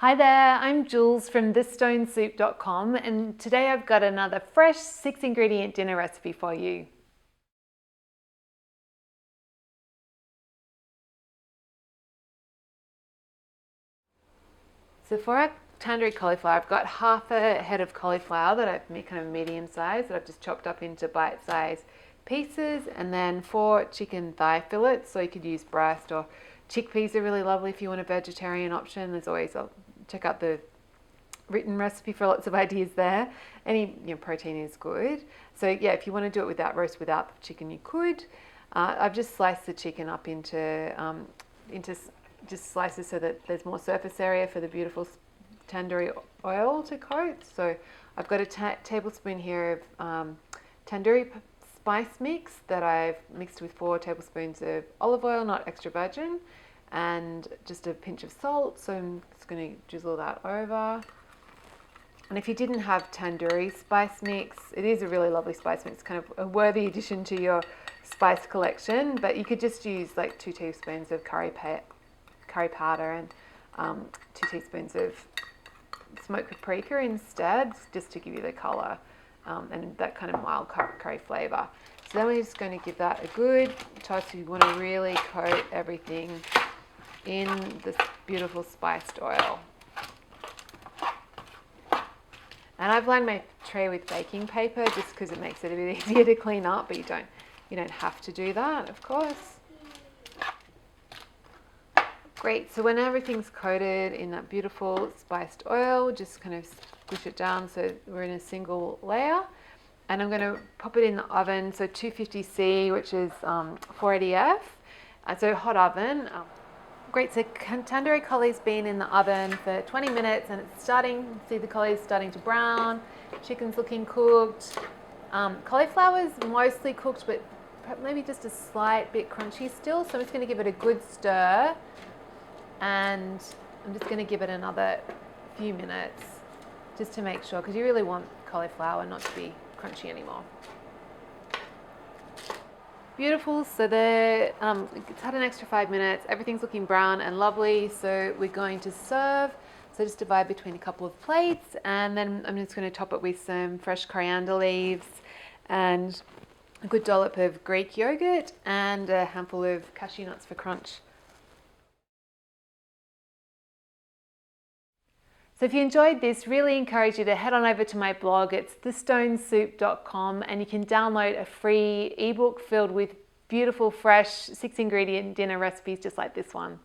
Hi there, I'm Jules from thesstonesoup.com and today I've got another fresh 6-ingredient dinner recipe for you. So for our tandoori cauliflower, I've got half a head of cauliflower that I've made kind of medium size that I've just chopped up into bite-sized pieces, and then 4 chicken thigh fillets. So you could use breast, or chickpeas are really lovely if you want a vegetarian option. There's always, I'll check out the written recipe for lots of ideas there. Any protein is good. So yeah, if you want to do it without roast without the chicken, you could. I've just sliced the chicken up into just slices so that there's more surface area for the beautiful tandoori oil to coat. So I've got a tablespoon here of tandoori spice mix that I've mixed with 4 tablespoons of olive oil, not extra virgin, and just a pinch of salt. So I'm just going to drizzle that over. And if you didn't have tandoori spice mix, it is a really lovely spice mix, kind of a worthy addition to your spice collection, but you could just use like 2 teaspoons of curry powder and 2 teaspoons of smoked paprika instead, just to give you the colour and that kind of mild curry flavour. So then we're just going to give that a good toss. You want to really coat everything in this beautiful spiced oil. And I've lined my tray with baking paper just because it makes it a bit easier to clean up, but you don't have to do that, of course. Great, so when everything's coated in that beautiful spiced oil, just kind of squish it down so we're in a single layer. And I'm going to pop it in the oven, so 250C, which is 480F, so hot oven. Great, so tandoori cauliflower's been in the oven for 20 minutes and it's starting, see the cauliflower's starting to brown, chicken's looking cooked. Cauliflower's mostly cooked, but maybe just a slight bit crunchy still, so I'm just going to give it a good stir, and I'm just going to give it another few minutes just to make sure, because you really want cauliflower not to be crunchy anymore. Beautiful, so it's had an extra 5 minutes, everything's looking brown and lovely, so we're going to serve. So just divide between a couple of plates, and then I'm just going to top it with some fresh coriander leaves and a good dollop of Greek yogurt and a handful of cashew nuts for crunch. So if you enjoyed this, really encourage you to head on over to my blog. It's thesstonesoup.com, and you can download a free ebook filled with beautiful, fresh 6-ingredient dinner recipes just like this one.